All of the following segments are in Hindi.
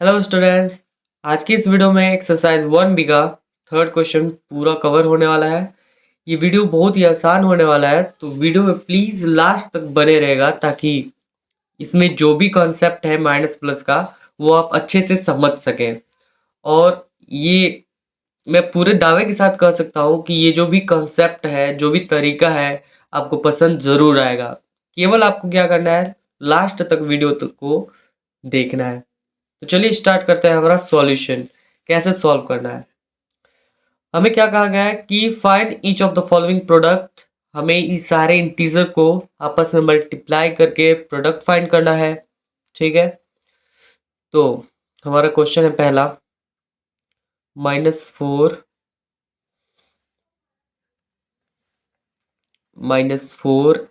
Hello students. आज की इस वीडियो में एक्सरसाइज 1B का थर्ड क्वेश्चन पूरा कवर होने वाला है। ये वीडियो बहुत ही आसान होने वाला है, तो वीडियो में प्लीज़ लास्ट तक बने रहेगा ताकि इसमें जो भी कॉन्सेप्ट है माइनस प्लस का वो आप अच्छे से समझ सकें। और ये मैं पूरे दावे के साथ कह सकता हूँ कि ये जो भी कॉन्सेप्ट है, जो भी तरीका है, आपको पसंद ज़रूर आएगा। केवल आपको क्या करना है, लास्ट तक वीडियो तक को देखना है। तो चलिए स्टार्ट करते हैं हमारा सॉल्यूशन। कैसे सॉल्व करना है। हमें क्या कहा गया है कि find each of the following product. हमें इस सारे इंटीजर को आपस में मल्टीप्लाई करके प्रोडक्ट फाइंड करना है। ठीक है, तो हमारा क्वेश्चन है पहला, -4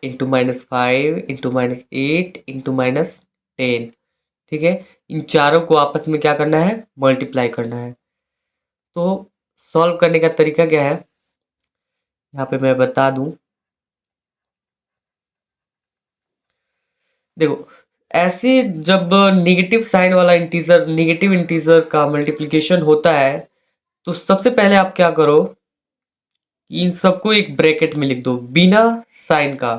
इंटू -5 इंटू -8 इंटू -10। ठीक है, इन चारों को आपस में क्या करना है, मल्टीप्लाई करना है। तो सॉल्व करने का तरीका क्या है, यहाँ पे मैं बता दूं। देखो, ऐसे जब नेगेटिव साइन वाला इंटीजर, नेगेटिव इंटीजर का मल्टीप्लिकेशन होता है, तो सबसे पहले आप क्या करो कि इन सबको एक ब्रैकेट में लिख दो बिना साइन का।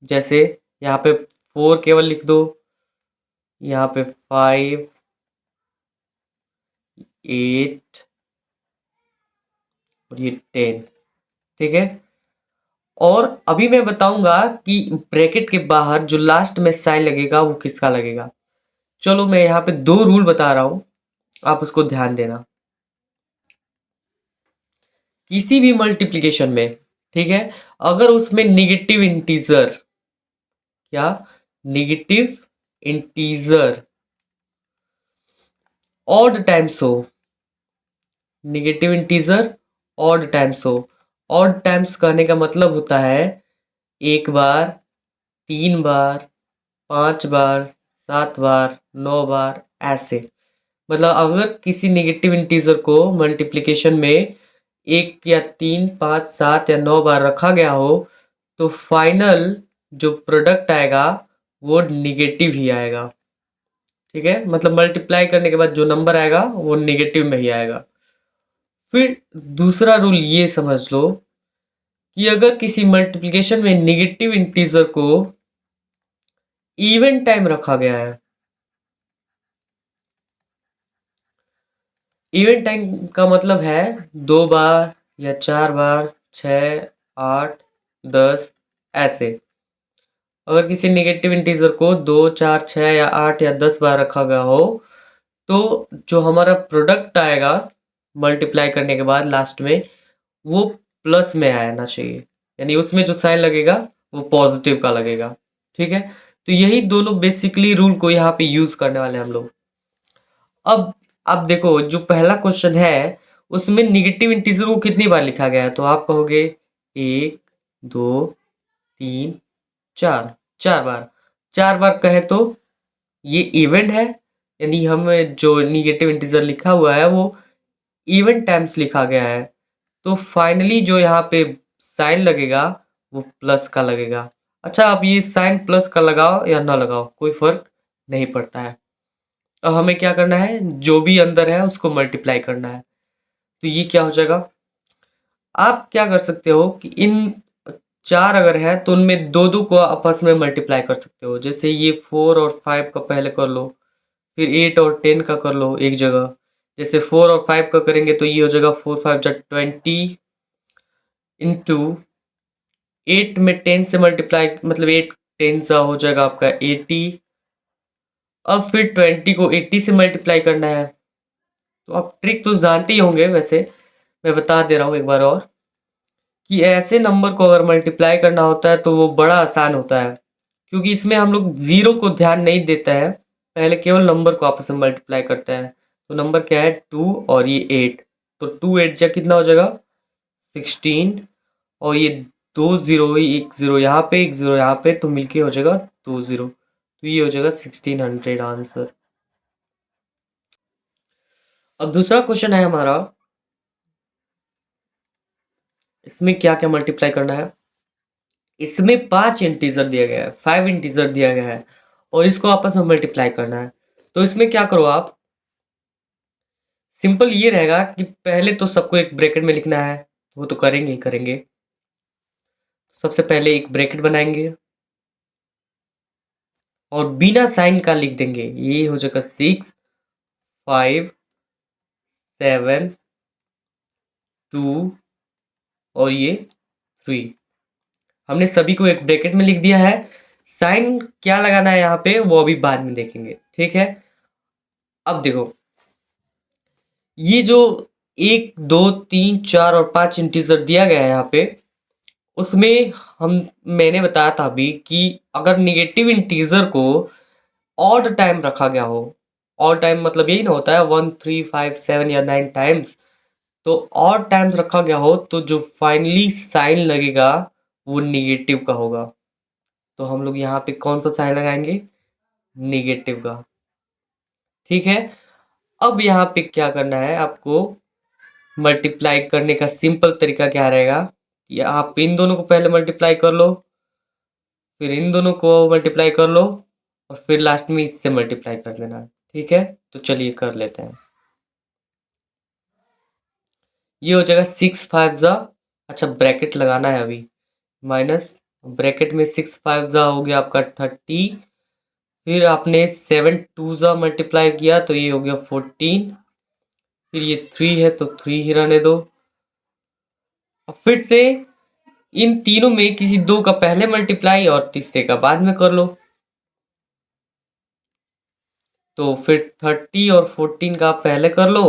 जैसे यहाँ पे 4 केवल लिख दो, यहाँ पे 5, 8 और ये 10। ठीक है, और अभी मैं बताऊंगा कि ब्रैकेट के बाहर जो लास्ट में साइन लगेगा वो किसका लगेगा। चलो मैं यहाँ पे दो रूल बता रहा हूँ, आप उसको ध्यान देना। किसी भी मल्टीप्लिकेशन में, ठीक है, अगर उसमें निगेटिव इंटीजर, क्या, निगेटिव इंटीजर ऑड टाइम्स हो, निगेटिव इंटीजर ऑड टाइम्स हो। ऑड टाइम्स कहने का मतलब होता है एक बार, 3 बार, 5 बार, 7 बार, 9 बार, ऐसे। मतलब अगर किसी नेगेटिव इंटीजर को मल्टीप्लिकेशन में 1 या 3, 5, 7 या 9 बार रखा गया हो, तो फाइनल जो प्रोडक्ट आएगा वो निगेटिव ही आएगा। ठीक है, मतलब मल्टीप्लाई करने के बाद जो नंबर आएगा वो निगेटिव में ही आएगा। फिर दूसरा रूल ये समझ लो कि अगर किसी मल्टीप्लिकेशन में निगेटिव इंटीजर को इवन टाइम रखा गया है, इवेंट टाइम का मतलब है 2 बार या 4 बार, 6, 8, 10, ऐसे। अगर किसी नेगेटिव इंटीजर को 2, 4, 6 या 8 या 10 बार रखा गया हो, तो जो हमारा प्रोडक्ट आएगा मल्टीप्लाई करने के बाद लास्ट में, वो प्लस में आना चाहिए। यानी उसमें जो साइन लगेगा वो पॉजिटिव का लगेगा। ठीक है, तो यही दोनों बेसिकली रूल को यहाँ पे यूज करने वाले हैं हम लोग। अब आप देखो, जो पहला क्वेश्चन है उसमें निगेटिव इंटीजर को कितनी बार लिखा गया है, तो आप कहोगे 1, 2, 3, 4, 4 बार। 4 बार कहे तो ये इवेंट है, यानी हमें जो निगेटिव इंटीजर लिखा हुआ है वो इवन टाइम्स लिखा गया है। तो फाइनली जो यहाँ पे साइन लगेगा वो प्लस का लगेगा। अच्छा, आप ये साइन प्लस का लगाओ या ना लगाओ कोई फर्क नहीं पड़ता है। अब हमें क्या करना है, जो भी अंदर है उसको मल्टीप्लाई करना है। तो ये क्या हो जाएगा, आप क्या कर सकते हो कि इन चार अगर है तो उनमें दो दो को आपस में मल्टीप्लाई कर सकते हो। जैसे ये 4 और 5 का पहले कर लो, फिर 8 और 10 का कर लो एक जगह। जैसे 4 और 5 का करेंगे तो ये हो जाएगा 4, 5 जा 20 इंटू 8 में 10 से मल्टीप्लाई, मतलब 8 10 सा हो जाएगा आपका 80। अब फिर 20 को 80 से मल्टीप्लाई करना है। तो आप ट्रिक तो जानते ही होंगे, वैसे मैं बता दे रहा हूँ एक बार और, कि ऐसे नंबर को अगर मल्टीप्लाई करना होता है तो वो बड़ा आसान होता है, क्योंकि इसमें हम लोग जीरो को ध्यान नहीं देते हैं, पहले केवल नंबर को आपस में मल्टीप्लाई करते हैं। तो नंबर क्या है, 2 और ये 8। तो 2 8 जा कितना हो जाएगा, 16। और ये 2 0, एक जीरो यहाँ पे, एक जीरो यहाँ पे, तो मिलके हो जाएगा 2 0। तो ये हो जाएगा 1600 आंसर। अब दूसरा क्वेश्चन है हमारा, इसमें क्या क्या मल्टीप्लाई करना है। इसमें 5 इंटीजर दिया गया है, 5 इंटीजर दिया गया है, और इसको आपस में मल्टीप्लाई करना है। तो इसमें क्या करो आप, सिंपल ये रहेगा कि पहले तो सबको एक ब्रैकेट में लिखना है, वो तो करेंगे ही करेंगे। सबसे पहले एक ब्रैकेट बनाएंगे और बिना साइन का लिख देंगे, ये हो जाएगा 6 5 7 2 और ये 3। हमने सभी को एक ब्रैकेट में लिख दिया है। साइन क्या लगाना है यहाँ पे वो अभी बाद में देखेंगे, ठीक है। अब देखो, ये जो 1 2 3 4 और 5 इंटीजर दिया गया है यहाँ पे, उसमें हम मैंने बताया था अभी कि अगर निगेटिव इंटीजर को ऑड टाइम रखा गया हो, ऑड टाइम मतलब यही ना होता है 1 3 5 7 या 9 टाइम्स, तो ऑड टाइम्स रखा गया हो तो जो फाइनली साइन लगेगा वो निगेटिव का होगा। तो हम लोग यहाँ पे कौन सा साइन लगाएंगे, निगेटिव का, ठीक है। अब यहाँ पे क्या करना है आपको, मल्टीप्लाई करने का सिंपल तरीका क्या रहेगा कि आप इन दोनों को पहले मल्टीप्लाई कर लो, फिर इन दोनों को मल्टीप्लाई कर लो और फिर लास्ट में इससे मल्टीप्लाई कर देना, ठीक है। तो चलिए कर लेते हैं। ये हो जाएगा 6 5 जा, अच्छा ब्रैकेट लगाना है अभी, माइनस ब्रैकेट में 6 5 जा हो गया आपका 30, फिर आपने 7 2 जा मल्टीप्लाई किया तो ये हो गया 14, फिर ये 3 है तो 3 ही रहने दो। अब फिर से इन तीनों में किसी दो का पहले मल्टीप्लाई और तीसरे का बाद में कर लो, तो फिर 30 और 14 का पहले कर लो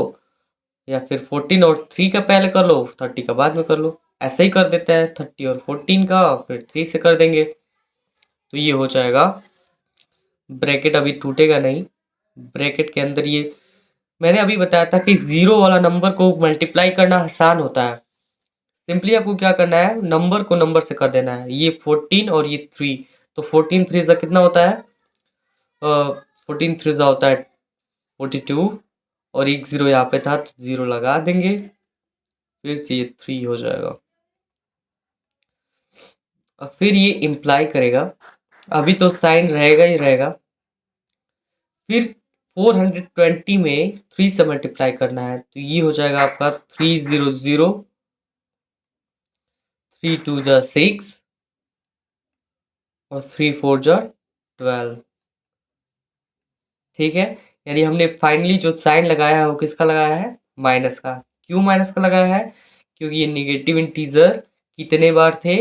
या फिर 14 और 3 का पहले कर लो 30 का बाद में कर लो, ऐसे ही कर देते हैं 30 और 14 का और फिर 3 से कर देंगे। तो ये हो जाएगा, ब्रैकेट अभी टूटेगा नहीं, ब्रैकेट के अंदर ये मैंने अभी बताया था कि जीरो वाला नंबर को मल्टीप्लाई करना आसान होता है। सिंपली आपको क्या करना है, नंबर को नंबर से कर देना है, ये 14 और ये 3, तो 14 3 से कितना होता है, 14 3 से होता है 42 और एक जीरो यहाँ पे था तो जीरो लगा देंगे, फिर से ये 3 हो जाएगा और फिर ये इम्प्लाई करेगा, अभी तो साइन रहेगा ही रहेगा, फिर 420 में 3 से मल्टीप्लाई करना है तो ये हो जाएगा आपका 300, 3 2 जा 6 और 3 4 जा 12, ठीक है। यानी हमने फाइनली जो साइन लगाया है वो किसका लगाया है, माइनस का। क्यों माइनस का लगाया है, क्योंकि ये निगेटिव इंटीजर कितने बार थे,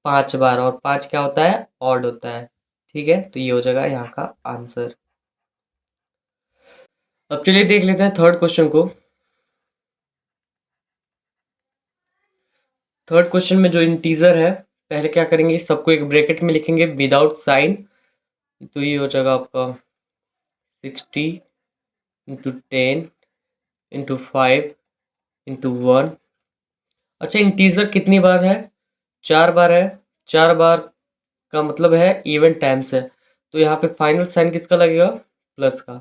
5 बार, और 5 क्या होता है, ऑड होता है, ठीक है। तो ये हो जाएगा यहाँ का आंसर। अब चलिए देख लेते हैं थर्ड क्वेश्चन को। थर्ड क्वेश्चन में जो इंटीजर है, पहले क्या करेंगे, सबको एक ब्रैकेट में लिखेंगे विदाउट साइन, तो ये हो जाएगा आपका 60 इंटू 10 इंटू 5 इंटू 1। अच्छा इंटीजर कितनी बार है, 4 बार है, 4 बार का मतलब है इवन टाइम्स है, तो यहाँ पे फाइनल साइन किसका लगेगा, प्लस का,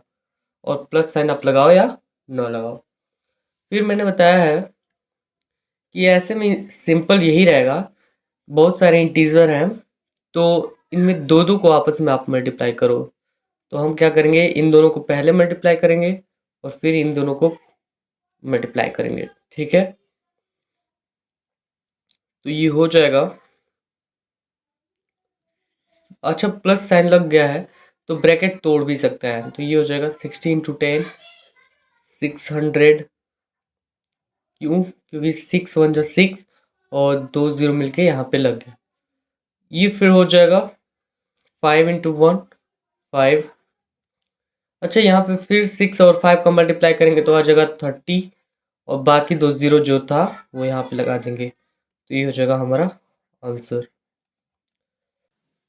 और प्लस साइन आप लगाओ या न लगाओ। फिर मैंने बताया है कि ऐसे में सिंपल यही रहेगा, बहुत सारे इंटीजर हैं तो इनमें दो दो को आपस में आप मल्टीप्लाई करो, तो हम क्या करेंगे, इन दोनों को पहले मल्टीप्लाई करेंगे और फिर इन दोनों को मल्टीप्लाई करेंगे, ठीक है। तो ये हो जाएगा, अच्छा प्लस साइन लग गया है तो ब्रैकेट तोड़ भी सकता है, तो ये हो जाएगा 60 इंटू 10 600, क्यों, क्योंकि 6 1 जा 6 और 2 जीरो मिलके यहाँ पे लग गया। ये फिर हो जाएगा 5 इंटू 1 5, अच्छा यहाँ पे फिर 6 और 5 का मल्टीप्लाई करेंगे तो आ जाएगा 30 और बाकी दो जीरो जो था वो यहाँ पे लगा देंगे, तो ये हो जाएगा हमारा आंसर।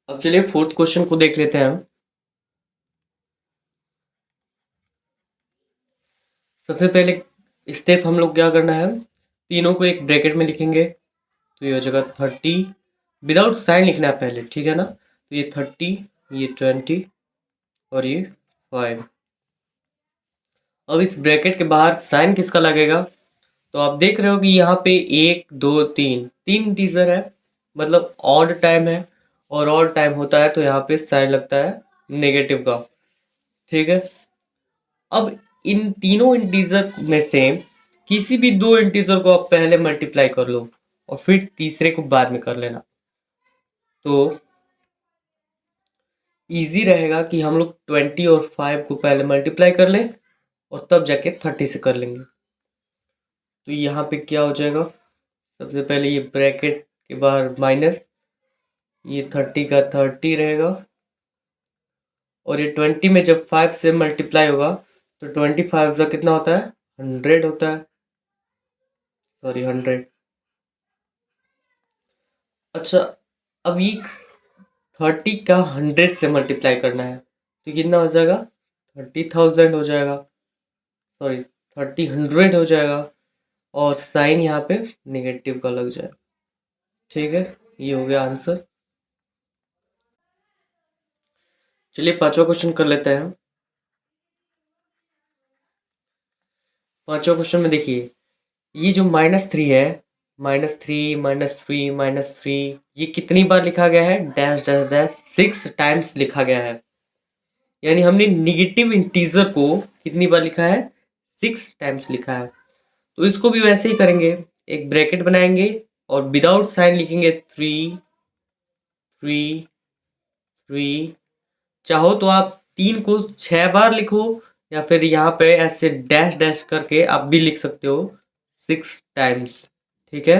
अब चलिए फोर्थ क्वेश्चन को देख लेते हैं हम। सबसे पहले स्टेप हम लोग क्या करना है, तीनों को एक ब्रैकेट में लिखेंगे, तो ये हो जाएगा 30, विदाउट साइन लिखना है पहले, ठीक है ना, तो ये 30, ये 20 और ये 5। अब इस ब्रैकेट के बाहर साइन किसका लगेगा, तो आप देख रहे हो कि यहाँ पे 1 2 3 तीन टीजर है, मतलब ऑड टाइम है, और ऑड टाइम होता है तो यहाँ पे साइन लगता है नेगेटिव का, ठीक है। अब इन तीनों इंटीजर में से किसी भी दो इंटीजर को आप पहले मल्टीप्लाई कर लो और फिर तीसरे को बाद में कर लेना, तो इजी रहेगा कि हम लोग 20 और 5 को पहले मल्टीप्लाई कर लें और तब जाके 30 से कर लेंगे। तो यहाँ पे क्या हो जाएगा, सबसे पहले ये ब्रैकेट के बाहर माइनस, ये 30 का 30 रहेगा और ये 20 में जब 5 से मल्टीप्लाई होगा तो 25 का कितना होता है, 100 होता है, सॉरी 100। अच्छा, अब ये 30 का 100 से मल्टीप्लाई करना है तो कितना हो जाएगा, 30,000 हो जाएगा, सॉरी 30,100 हो जाएगा और साइन यहाँ पे नेगेटिव का लग जाएगा। ठीक है, ये हो गया आंसर। चलिए पांचवा क्वेश्चन कर लेते हैं। पांचवा क्वेश्चन में देखिए, ये जो -3 है, -3 -3 -3, ये कितनी बार लिखा गया है, डैश डैश डैश 6 टाइम्स लिखा गया है। यानी हमने निगेटिव इंटीजर को कितनी बार लिखा है, 6 टाइम्स लिखा है। तो इसको भी वैसे ही करेंगे, एक ब्रैकेट बनाएंगे और विदाउट साइन लिखेंगे 3 3 3। चाहो तो आप 3 को 6 बार लिखो या फिर यहाँ पे ऐसे डैश डैश करके आप भी लिख सकते हो 6 टाइम्स। ठीक है,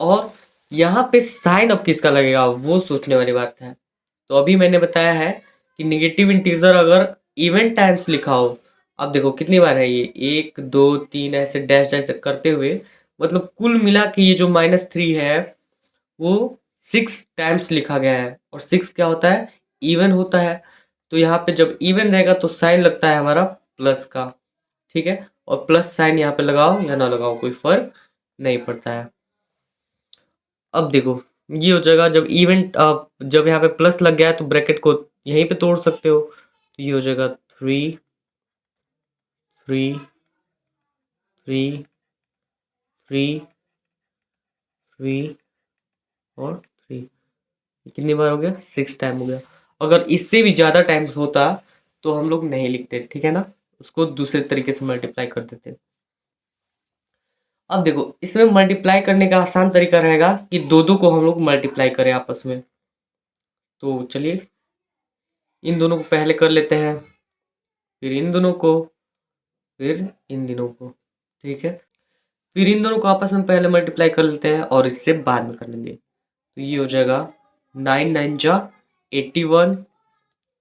और यहाँ पे साइन अब किसका लगेगा वो सोचने वाली बात है। तो अभी मैंने बताया है कि निगेटिव इंटीजर अगर इवन टाइम्स लिखा हो, अब देखो कितनी बार है ये, 1 2 3 ऐसे डैश डैश करते हुए, मतलब कुल मिला के ये जो -3 है वो 6 टाइम्स लिखा गया है और 6 क्या होता है, इवन होता है। तो यहाँ पे जब इवन रहेगा तो साइन लगता है हमारा प्लस का। ठीक है, और प्लस साइन यहाँ पे लगाओ या ना लगाओ कोई फर्क नहीं पड़ता है। अब देखो ये हो जाएगा, जब इवेंट जब यहाँ पे प्लस लग गया है तो ब्रैकेट को यहीं पे तोड़ सकते हो, तो ये हो जाएगा 3 3 3 3 3 और 3। कितनी बार हो गया, 6 टाइम हो गया। अगर इससे भी ज़्यादा टाइम्स होता तो हम लोग नहीं लिखते, ठीक है ना, उसको दूसरे तरीके से मल्टीप्लाई कर देते। अब देखो इसमें मल्टीप्लाई करने का आसान तरीका रहेगा कि दो दो को हम लोग मल्टीप्लाई करें आपस में। तो चलिए इन दोनों को पहले कर लेते हैं, फिर इन दोनों को, फिर इन दोनों को। ठीक है, फिर इन दोनों को आपस में पहले मल्टीप्लाई कर लेते हैं और इससे बाद में कर लेंगे। तो ये हो जाएगा 9 9 जा 81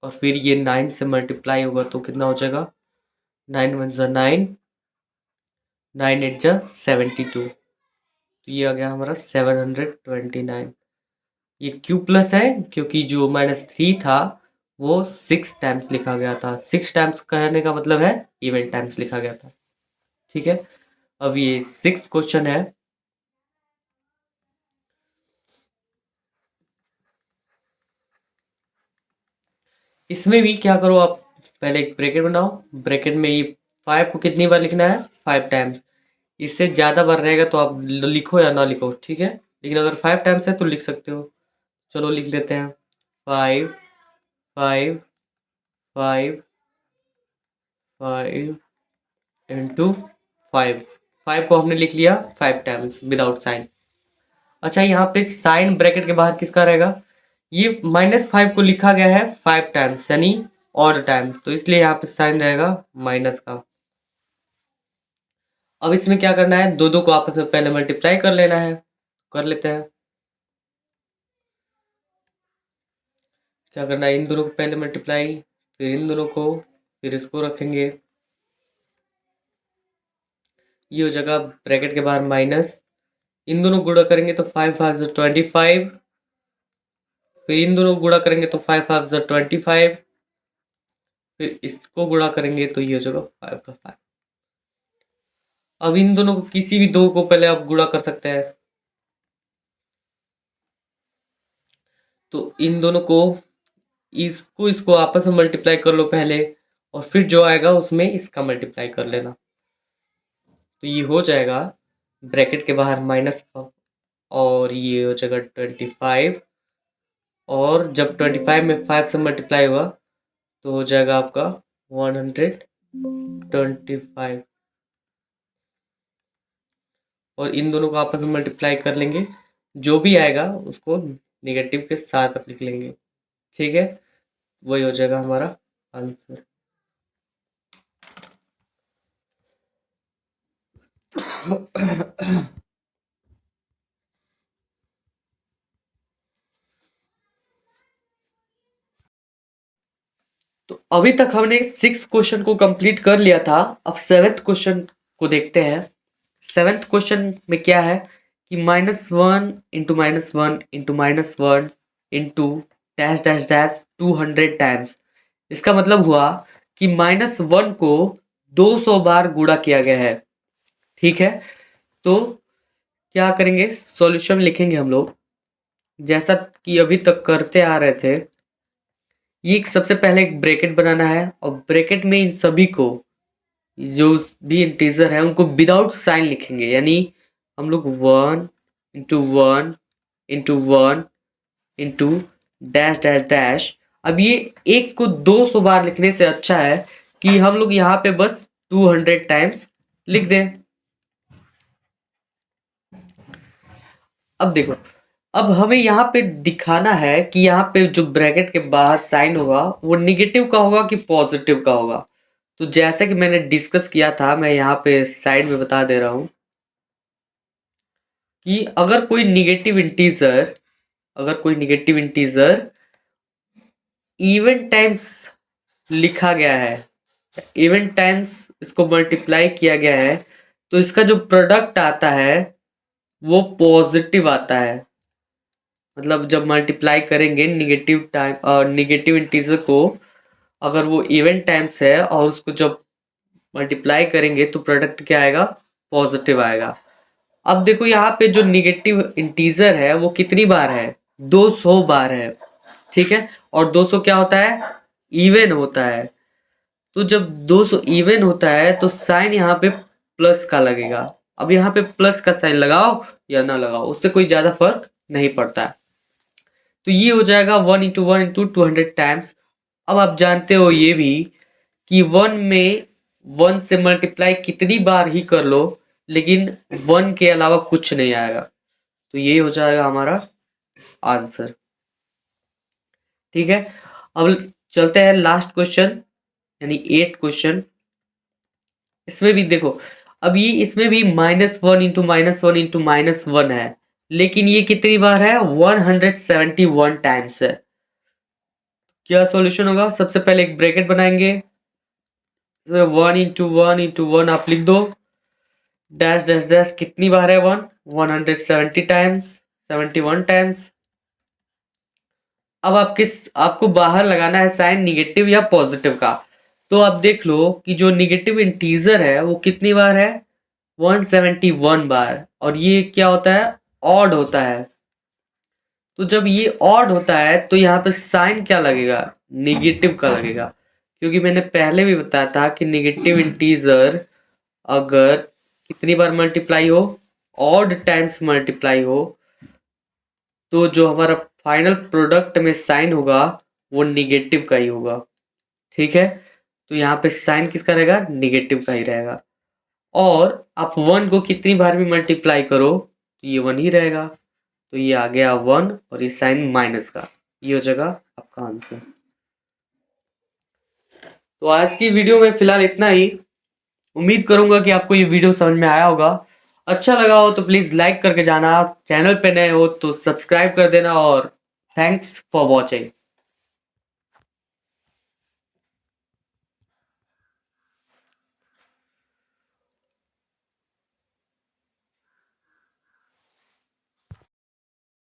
और फिर ये 9 से मल्टीप्लाई होगा तो कितना हो जाएगा, 9 1 जा 9 9 8 जा 72। तो ये आ गया हमारा 729। ये क्यू प्लस है क्योंकि जो -3 था वो 6 टाइम्स लिखा गया था। 6 टाइम्स कहने का मतलब है इवन टाइम्स लिखा गया था। ठीक है, अब ये 6 क्वेश्चन है। इसमें भी क्या करो आप, पहले एक ब्रैकेट बनाओ, ब्रैकेट में ये 5 को कितनी बार लिखना है, 5 टाइम्स। इससे ज़्यादा बार रहेगा तो आप लिखो या ना लिखो, ठीक है, लेकिन अगर 5 टाइम्स है तो लिख सकते हो। चलो लिख लेते हैं, 5 5 5 5 इंटू 5। 5 को हमने लिख लिया 5 टाइम्स विदाउट साइन। अच्छा, यहाँ पे साइन ब्रैकेट के बाहर किसका रहेगा, ये -5 को लिखा गया है 5 टाइम्स यानी ऑड टाइम, तो इसलिए यहाँ पे साइन रहेगा माइनस का। अब इसमें क्या करना है, दो दो को आपस में पहले मल्टीप्लाई कर लेना है, कर लेते हैं। क्या करना है, इन दोनों को पहले मल्टीप्लाई, फिर इन दोनों को, फिर इसको रखेंगे। ये हो जाएगा ब्रैकेट के बाहर माइनस, इन दोनों गुणा करेंगे तो 5 5 25, फिर इन दोनों गुणा करेंगे तो 5 5 25, फिर इसको गुणा करेंगे तो ये हो जाएगा 5 का 5। अब इन दोनों को किसी भी दो को पहले आप गुणा कर सकते हैं, तो इन दोनों को, इसको इसको आपस में मल्टीप्लाई कर लो पहले और फिर जो आएगा उसमें इसका मल्टीप्लाई कर लेना। तो ये हो जाएगा ब्रैकेट के बाहर माइनस और ये हो जाएगा 25, और जब 25 में 5 से मल्टीप्लाई होगा तो हो जाएगा आपका 125 और इन दोनों को आपस में मल्टीप्लाई कर लेंगे, जो भी आएगा उसको नेगेटिव के साथ आप लिख लेंगे। ठीक है, वही हो जाएगा हमारा आंसर। तो अभी तक हमने 6 क्वेश्चन को कंप्लीट कर लिया था। अब 7th क्वेश्चन को देखते हैं। 7th क्वेश्चन में क्या है कि -1 into -1 into -1 into dash dash dash 200 times. इसका मतलब हुआ कि -1 को 200 बार गुणा किया गया है। ठीक है, तो क्या करेंगे, सॉल्यूशन लिखेंगे हम लोग जैसा कि अभी तक करते आ रहे थे। ये सबसे पहले एक ब्रैकेट बनाना है और ब्रैकेट में इन सभी को, जो भी इंटीजर है उनको विदाउट साइन लिखेंगे, यानी हम लोग 1 into 1 into 1 into dash dash dash. अब ये एक को 200 बार लिखने से अच्छा है कि हम लोग यहाँ पे बस 200 टाइम्स लिख दें। अब देखो, अब हमें यहाँ पे दिखाना है कि यहाँ पे जो ब्रैकेट के बाहर साइन होगा वो निगेटिव का होगा कि पॉजिटिव का होगा। तो जैसे कि मैंने डिस्कस किया था, मैं यहाँ पे साइड में बता दे रहा हूँ कि अगर कोई निगेटिव इंटीजर इवन टाइम्स लिखा गया है, इवन टाइम्स इसको मल्टीप्लाई किया गया है, तो इसका जो प्रोडक्ट आता है वो पॉजिटिव आता है। मतलब जब मल्टीप्लाई करेंगे निगेटिव इंटीजर को, अगर वो इवन टाइम्स है और उसको जब मल्टीप्लाई करेंगे तो प्रोडक्ट क्या आएगा, पॉजिटिव आएगा। अब देखो यहाँ पे जो निगेटिव इंटीजर है वो कितनी बार है, 200 बार है। ठीक है, और 200 क्या होता है, इवन होता है। तो जब 200 इवन होता है तो साइन यहाँ पे प्लस का लगेगा। अब यहाँ पे प्लस का साइन लगाओ या ना लगाओ, उससे कोई ज्यादा फर्क नहीं पड़ता। तो ये हो जाएगा 1 इंटू 1 इंटू 200 टाइम्स। अब आप जानते हो ये भी कि 1 में 1 से मल्टीप्लाई कितनी बार ही कर लो, लेकिन 1 के अलावा कुछ नहीं आएगा। तो ये हो जाएगा हमारा आंसर। ठीक है, अब चलते हैं लास्ट क्वेश्चन यानी 8th क्वेश्चन। इसमें भी देखो, अब ये इसमें भी -1 इंटू -1 इंटू -1 है, लेकिन ये कितनी बार है, 171 टाइम्स है। क्या सॉल्यूशन होगा, सबसे पहले एक ब्रैकेट बनाएंगे, 1 इंटू 1 इंटू 1 आप लिख दो, डैश डैश डैश कितनी बार है 170 टाइम्स, 71 टाइम्स। अब आपको बाहर लगाना है साइन निगेटिव या पॉजिटिव का। तो आप देख लो कि जो निगेटिव इंटीजर है वो कितनी बार है, 171 बार। और ये क्या होता है, ऑड होता है। तो जब ये ऑड होता है तो यहाँ पे साइन क्या लगेगा, निगेटिव का लगेगा, क्योंकि मैंने पहले भी बताया था कि निगेटिव इंटीजर अगर कितनी बार मल्टीप्लाई हो, ऑड टाइम्स मल्टीप्लाई हो, तो जो हमारा फाइनल प्रोडक्ट में साइन होगा वो निगेटिव का ही होगा। ठीक है, तो यहाँ पे साइन किसका रहेगा, निगेटिव का ही रहेगा। और आप 1 को कितनी बार भी मल्टीप्लाई करो तो ये 1 ही रहेगा। तो ये आ गया 1 और ये साइन माइनस का, ये हो जाएगा आपका आंसर। तो आज की वीडियो में फिलहाल इतना ही। उम्मीद करूंगा कि आपको ये वीडियो समझ में आया होगा। अच्छा लगा हो तो प्लीज लाइक करके जाना, चैनल पे नए हो तो सब्सक्राइब कर देना, और थैंक्स फॉर वॉचिंग।